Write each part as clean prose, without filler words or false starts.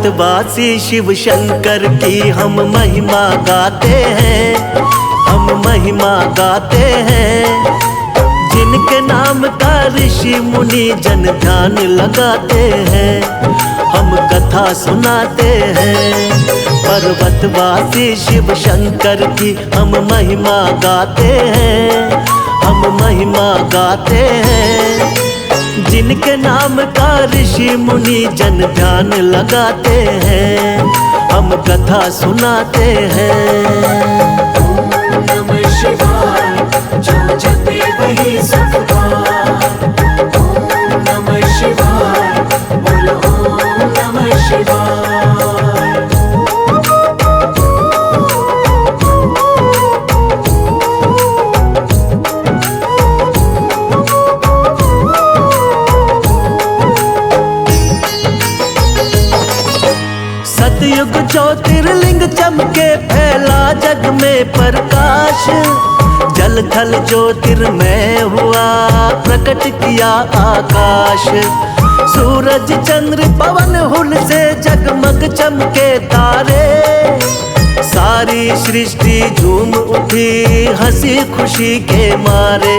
पर्वतवासी शिव शंकर की हम महिमा गाते हैं, हम महिमा गाते हैं। जिनके नाम का ऋषि मुनि जन ध्यान लगाते हैं, हम कथा सुनाते हैं। पर्वतवासी शिव शंकर की हम महिमा गाते हैं, हम महिमा गाते हैं। जिनके नाम का ऋषि मुनि जन ध्यान लगाते हैं, हम कथा सुनाते हैं। ओम नमः शिवाय, जो जपे वही सुख पाए। ओम नमः शिवाय, बोलो ओम नमः शिवाय। सतयुग ज्योतिर्लिंग चमके फैला जग में प्रकाश। जल थल ज्योतिर्मय हुआ प्रकट किया आकाश। सूरज चंद्र पवन हुल से जगमग चमके तारे। सारी सृष्टि झूम उठी हंसी खुशी के मारे।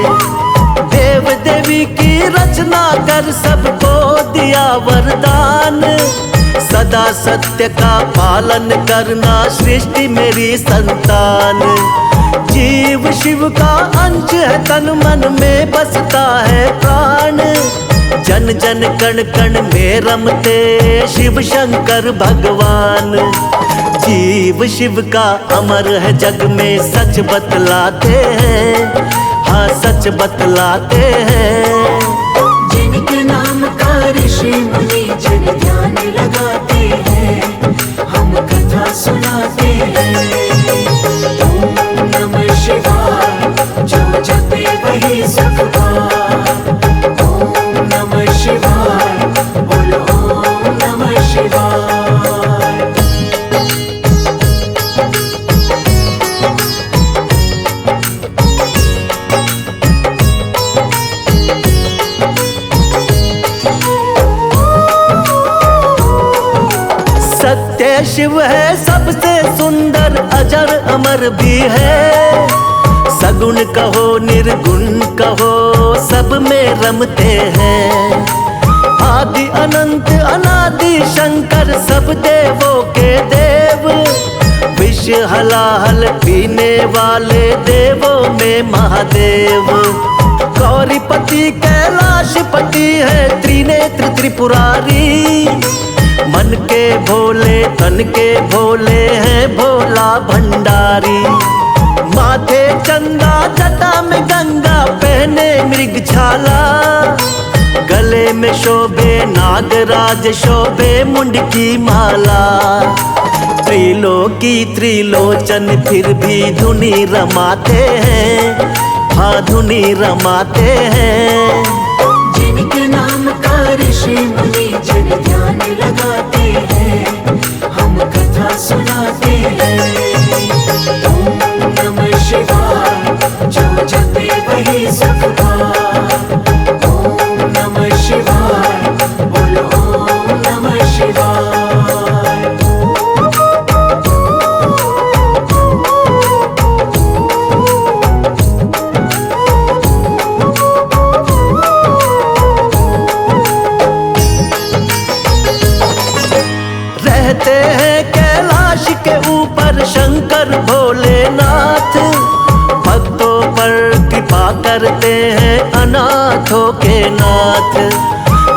देव देवी की रचना कर सबको दिया वरदान। सदा सत्य का पालन करना सृष्टि मेरी संतान। जीव शिव का अंश है, तन मन में बसता है प्राण। जन जन कण कण में रमते शिव शंकर भगवान। जीव शिव का अमर है जग में सच बतलाते हैं, हाँ सच बतलाते हैं। जिनके नाम का ऋषि मुनि जन ध्यान लगाते हैं, हम कथा सुनाते हैं। ओम नमः शिवाय, जो जपे वही सुख पाए। ओम नमः शिवाय, बोलो ओम नमः शिवाय। सत्य शिव है सबसे सुंदर, अजर अमर भी है। सगुण कहो निर्गुण कहो सब में रमते हैं। आदि अनंत अनादि शंकर सब देवों के देव। विष हलाहल पीने वाले देवों में महादेव। गौरीपति कैलाशपति है त्रिनेत्र त्रिपुरारी। मन के भोले तन के भोले हैं भोला भंडारी। माथे चंदा जटा में गंगा पहने मृग छाला। गले में शोभे नागराज शोभे मुंड की माला। त्रिलोकी त्रिलोचन फिर भी धुनी रमाते हैं, हाँ धुनी रमाते हैं। जिनके नाम का ऋषि मुनि जन ध्यान लगाते हैं, हम कथा सुनाते हैं। ओम नमः शिवाय, जो जपे वही सुख पाए। ओम नमः शिवाय, बोलो ओम नमः शिवाय। रहते हैं कैलाश के ऊपर शंकर भोलेनाथ। भक्तों पर कृपा करते हैं अनाथों के नाथ।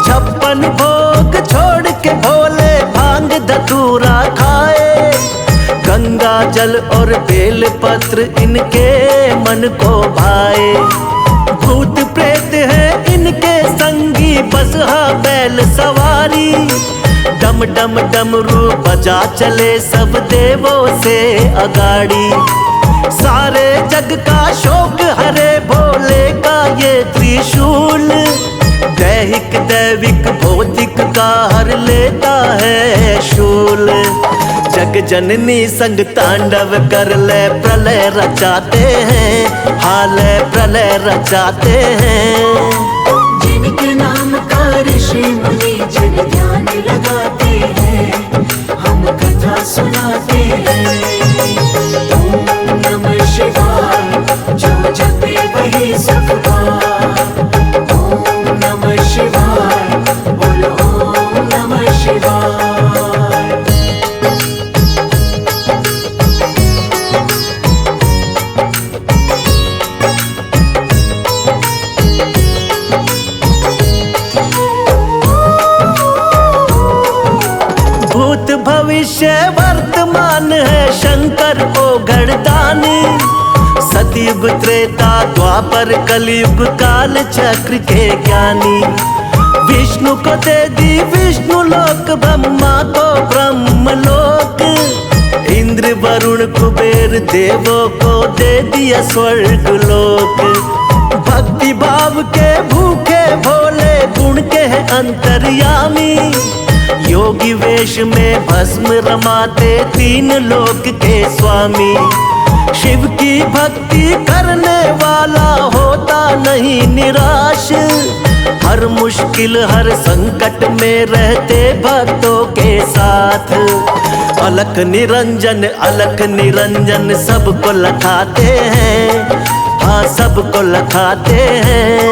56 भोग छोड़ के भोले भांग धतूरा खाए। गंगा जल और बेल पत्र इनके मन को भाए। भूत प्रेत है इनके संगी बसहा बैल सवारी। डम डम डमरू बजा चले सब देवों से अगाड़ी। सारे जग का शोक हरे भोले का ये त्रिशूल। दैहिक दैविक भौतिक का हर लेता है शूल। जग जननी संग तांडव कर ले प्रलय रचाते हैं, हाल प्रलय रचाते हैं। जिनके नाम का ऋषि मुनि जन ध्यान लगाते हैं, भविष्य वर्तमान है शंकर को घरदानी। सतयुग त्रेता द्वापर कलयुग काल चक्र के ज्ञानी। विष्णु को दे दी विष्णु लोक, ब्रह्मा को ब्रह्म लोक। इंद्र वरुण कुबेर देवों को दे दिया स्वर्ग लोक। भक्ति भाव के भूखे भोले गुण के हैं अंतर्यामी। योगी वेश में भस्म रमाते तीन लोक के स्वामी। शिव की भक्ति करने वाला होता नहीं निराश। हर मुश्किल हर संकट में रहते भक्तों के साथ। अलख निरंजन सबको लखाते हैं, हाँ सबको लखाते हैं।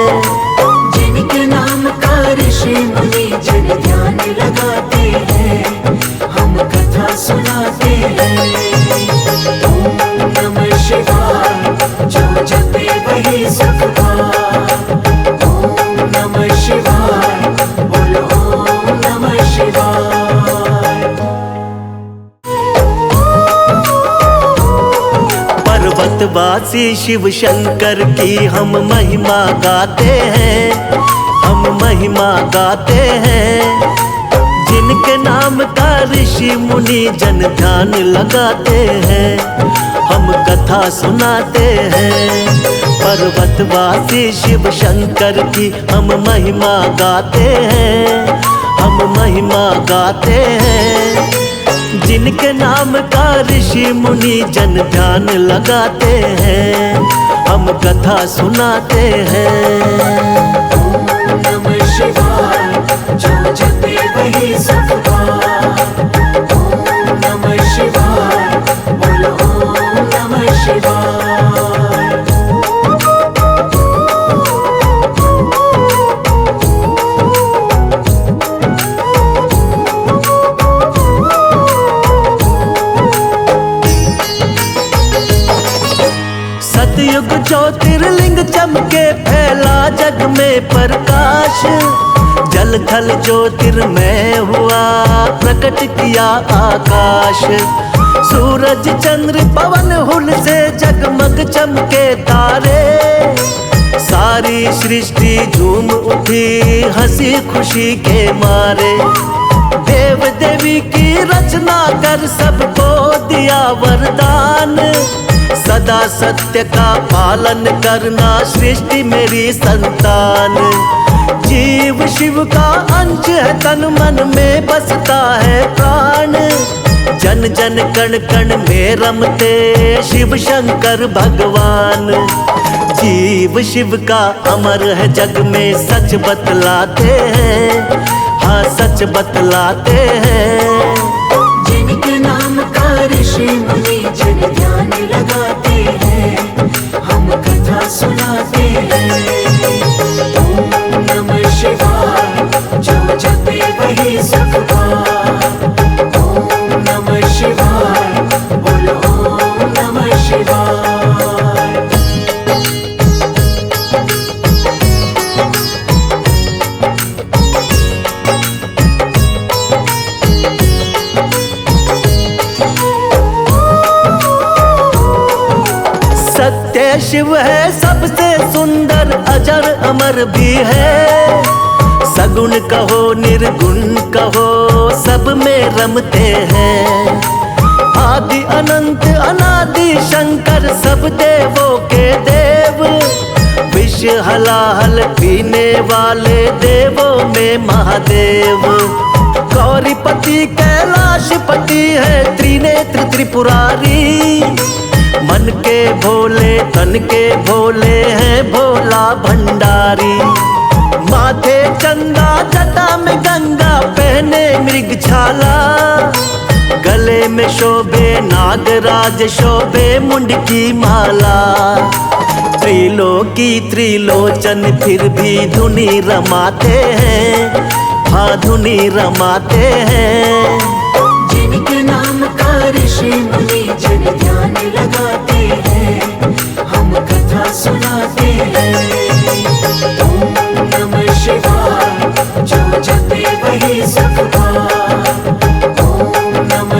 जिनके नाम का ऋषि मुनि जन ध्यान लगाते हैं, हम कथा सुनाते हैं। ओम नमः शिवाय, जो जपे वही सुख पाए। ओम नमः शिवाय, बोलो ओम नमः शिवाय। पर्वतवासी शिव शंकर की हम महिमा गाते हैं, हम महिमा गाते हैं। जिनके नाम का ऋषि मुनि जन ध्यान लगाते हैं, हम कथा सुनाते हैं। पर्वतवासी शिव शंकर की हम महिमा गाते हैं, हम महिमा गाते हैं। जिनके नाम का ऋषि मुनि जन ध्यान लगाते हैं, हम कथा सुनाते हैं। ओम नमः शिवाय, जो जपे वही सुख पाए। ओम नमः शिवाय, बोलो ओम नमः शिवाय। सतयुग ज्योतिर्लिंग चमके फैला जग में प्रकाश। जल थल ज्योतिर्मय हुआ प्रकट किया आकाश। सूरज चंद्र पवन हुल से जगमग चमके तारे। सारी सृष्टि झूम उठी हंसी खुशी के मारे। देव देवी की रचना कर सबको दिया वरदान। सदा सत्य का पालन करना सृष्टि मेरी संतान। जीव शिव का अंश है तन मन में बसता है प्राण। जन जन कण कण में रमते शिव शंकर भगवान। जीव शिव का अमर है जग में सच बतलाते हैं, हाँ सच बतलाते हैं। जिनके नाम का ऋषि मुनि जन ध्यान लगाते हैं, हम कथा सुनाते हैं। ओम नमः शिवाय, जो जपे वही सुख पाए। ओम नमः शिवाय, बोलो ओम नमः शिवाय। सत्य शिव है सबसे सुंदर अजर अमर भी है। सगुण कहो निर्गुण कहो सब में रमते हैं। आदि अनंत अनादि शंकर सब देवों के देव। विष हलाहल पीने वाले देवों में महादेव। गौरीपति कैलाशपति है त्रिनेत्र त्रिपुरारी। मन के भोले तन के भोले हैं भोला भंडारी। माथे चंदा जटा में गंगा पहने मृग छाला। गले में शोभे नागराज शोभे मुंड की माला। त्रिलोकी त्रिलोचन फिर भी धुनी रमाते हैं, हाँ धुनी रमाते हैं। जिनके नाम का ऋषि मुनि जन ध्यान लगाते हैं, हम कथा सुनाते हैं। ओम नमः शिवाय, जो जपे वही सुख पाए। ओम नमः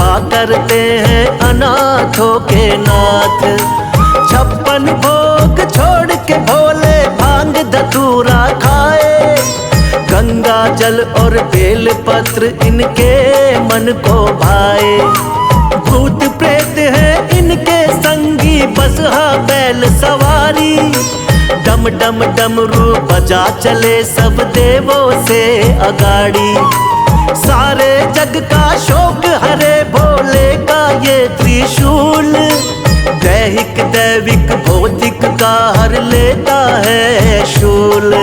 कृपा करते हैं अनाथों के नाथ। 56 भोग छोड़ के भोले भांग धतूरा खाए, गंगा जल और बेल पत्र इनके मन को भाए। भूत प्रेत है इनके संगी बसहा बैल सवारी, डम डम डमरू बजा चले सब देवों से अगाड़ी। सारे जग का शोक हरे भोले का ये त्रिशूल, दैहिक दैविक भौतिक का हर लेता है शूल।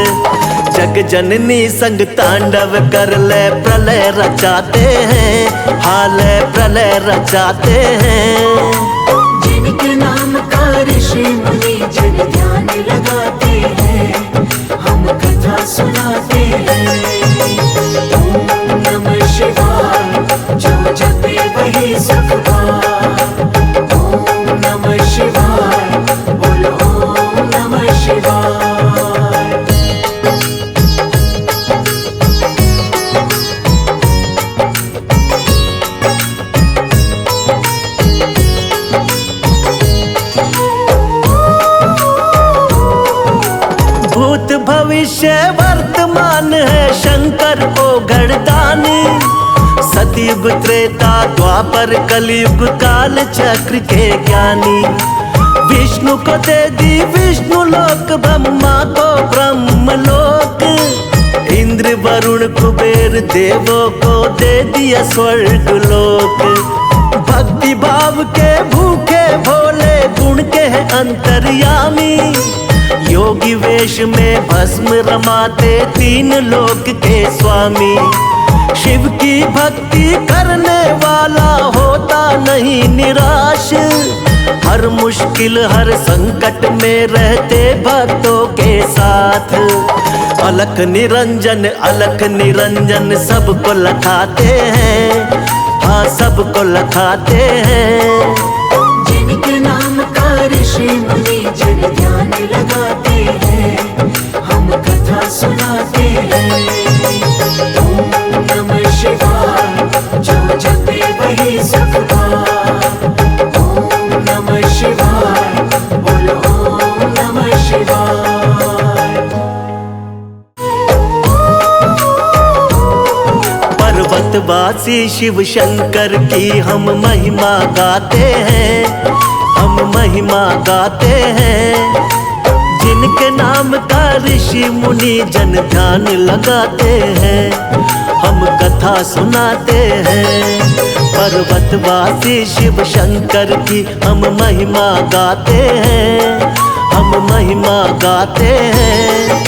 जग जननी संग तांडव कर ले प्रलय रचाते हैं, हाल प्रलय रचाते हैं। जिनके नाम का ऋषि मुनि जन ध्यान लगाते हैं, हम कथा सुनाते हैं। ओम नमः शिवाय, जो जपे वही सुख पाए। ओम नमः शिवाय, बोलो ओम नमः शिवाय। भूत भविष्य वर्तमान है शंकर को घड़दानी, सतयुग त्रेता द्वापर कलयुग काल चक्र के ज्ञानी। विष्णु को दे दी विष्णु लोक, ब्रह्मा को ब्रह्म लोक, इंद्र वरुण कुबेर देवों को दे दिया स्वर्ग लोक। भक्ति भाव के भूखे भोले गुण के हैं अंतर्यामी, योगी वेश में भस्म रमाते तीन लोक के स्वामी। शिव की भक्ति करने वाला होता नहीं निराश, हर मुश्किल हर संकट में रहते भक्तों के साथ। अलख निरंजन सबको लखाते हैं, हाँ सबको लखाते हैं। जिनके नाम का ऋषि मुनि जन ध्यान लगाते हैं, हम कथा सुनाते हैं। ओम नमः शिवाय, जो जपे वही सुख पाए। ओम नमः शिवाय, बोलो ओम नमः शिवाय। पर्वतवासी शिव शंकर की हम महिमा गाते हैं, हम महिमा गाते हैं। जिनके नाम का ऋषि मुनि जन ध्यान लगाते हैं, हम कथा सुनाते हैं। पर्वतवासी शिव शंकर की हम महिमा गाते हैं, हम महिमा गाते हैं।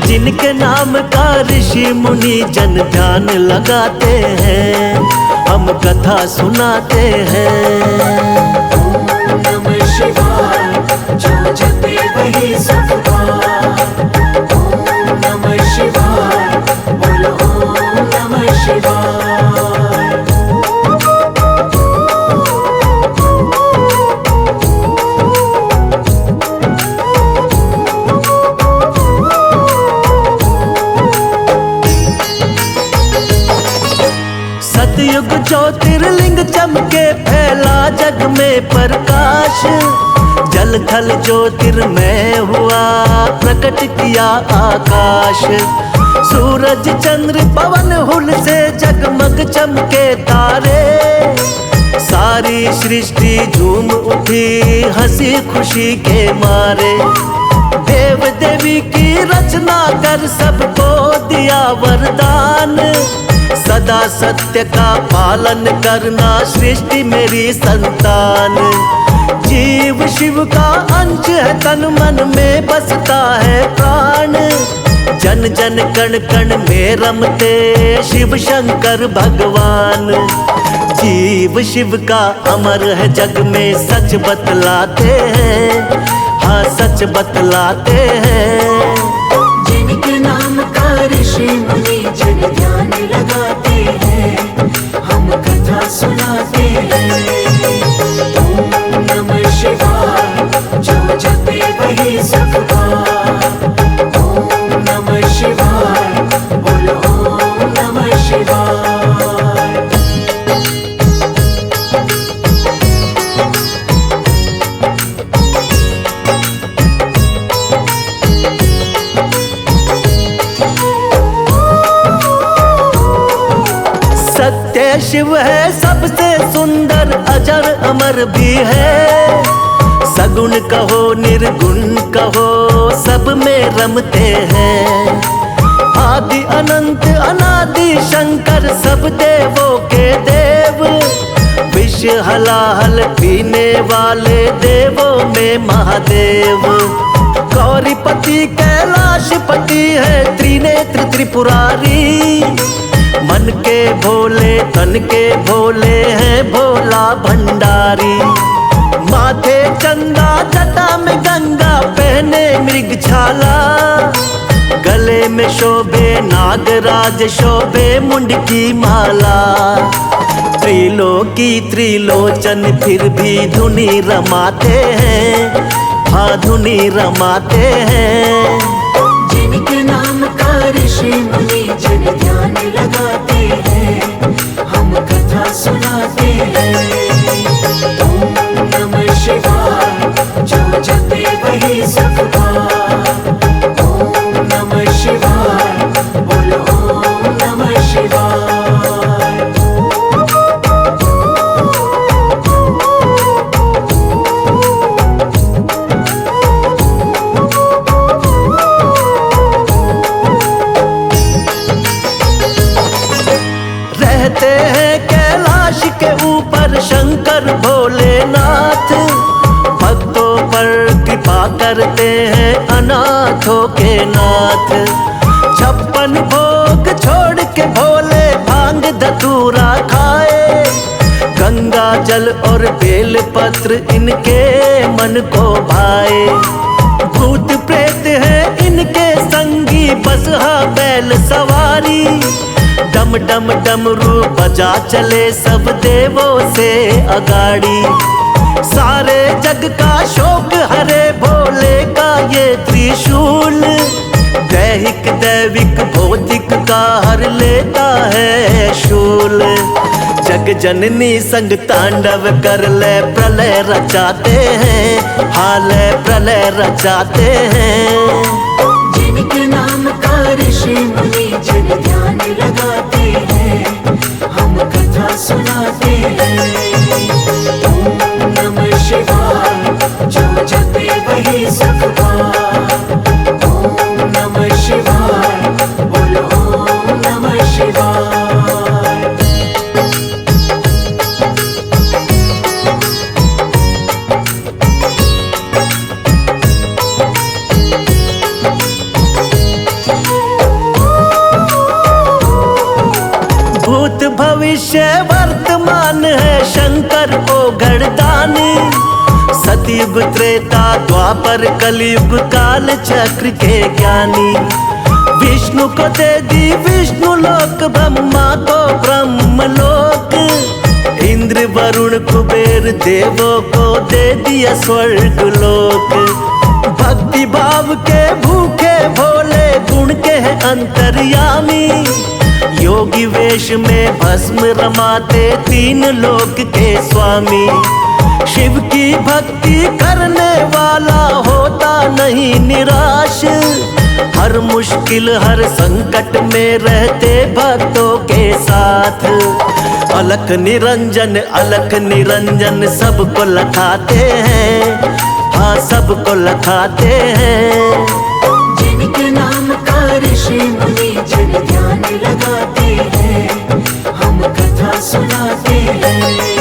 जिनके नाम का ऋषि मुनि जन ध्यान लगाते हैं, हम कथा सुनाते हैं। ओम नमः शिवाय, जो जपे वही सुख पाए। ओम नमः शिवाय, बोलो ओम नमः शिवाय। सतयुग ज्योतिर्लिंग चमके फैला जग में प्रकाश, जल थल ज्योतिर्मय हुआ प्रकट किया आकाश। सूरज चंद्र पवन हुल से जगमग चमके तारे, सारी सृष्टि झूम उठी हंसी खुशी के मारे। देव देवी की रचना कर सबको दिया वरदान, सदा सत्य का पालन करना सृष्टि मेरी संतान। जीव शिव का अंश है, तन मन में बसता है प्राण। जन जन कण कण में रमते शिव शंकर भगवान। जीव शिव का अमर है जग में सच बतलाते हैं, हाँ सच बतलाते हैं। जिनके नाम का ऋषि मुनि जन ध्यान लगाते हैं, हम कथा सुनाते हैं। ओम नमः शिवाय, जो जपे वही सुख पाए। ओम नमः शिवाय, बोलो ओम नमः शिवाय। शिव है सबसे सुंदर, अजर अमर भी है। सगुण कहो निर्गुण कहो सब में रमते हैं। आदि अनंत अनादि शंकर सब देवों के देव। विष हलाहल पीने वाले देवों में महादेव। गौरीपति कैलाशपति है, त्रिनेत्र त्रिपुरारी। मन के भोले तन के भोले हैं भोला भंडारी। माथे चंदा जटा में गंगा, पहने मृग छाला। गले में शोभे नागराज, शोभे मुंड की माला। त्रिलोकी त्रिलोचन फिर भी धुनी रमाते हैं, हाँ धुनी रमाते हैं। जिनके नाम का ऋषि मुनि जन ध्यान लगाते हैं, हम कथा सुनाते हैं। ओम नमः शिवाय, जो जपे वही सुख पाए। ओम नमः शिवाय, बोलो ओम नमः शिवाय। रहते हैं कैलाश के ऊपर शंकर भोलेनाथ। भक्तों पर कृपा करते हैं अनाथों के नाथ। 56 भोग छोड़ के भोले भांग धतूरा खाए। गंगा जल और बेल पत्र इनके मन को भाए। भूत प्रेत है इनके संगी, बसहा बैल सवारी। डम डम डमरू बजा चले सब देवों से अगाड़ी। सारे जग का शोक हरे भोले का ये त्रिशूल। दैहिक दैविक भौतिक का हर लेता है शूल। जग जननी संग तांडव कर ले प्रलय रचाते हैं, हाल प्रलय रचाते हैं। जिनके नाम का ऋषि मुनि जन ध्यान लगाते हैं, हम कथा सुनाते हैं। ओम नमः शिवाय, जो जपे वही सुख पाए। ओम नमः शिवाय, बोलो ओम नमः शिवाय। भूत भविष्य वर्तमान है शंकर को घड़दानी। सतयुग त्रेता द्वापर कलयुग काल चक्र के ज्ञानी। विष्णु को दे दी विष्णु लोक, ब्रह्मा को ब्रह्म लोक। इंद्र वरुण कुबेर देवों को दे दिया स्वर्ग लोक। भक्ति भाव के भूखे भोले गुण के हैं अंतर्यामी। योगी वेश में भस्म रमाते तीन लोक के स्वामी। शिव की भक्ति करने वाला होता नहीं निराश। हर मुश्किल हर संकट में रहते भक्तों के साथ। अलख निरंजन सबको लखाते हैं, हाँ सबको लखाते हैं। जिनके नाम का ऋषि मुनि जन ध्यान लगाते हैं, हम कथा सुनाते हैं।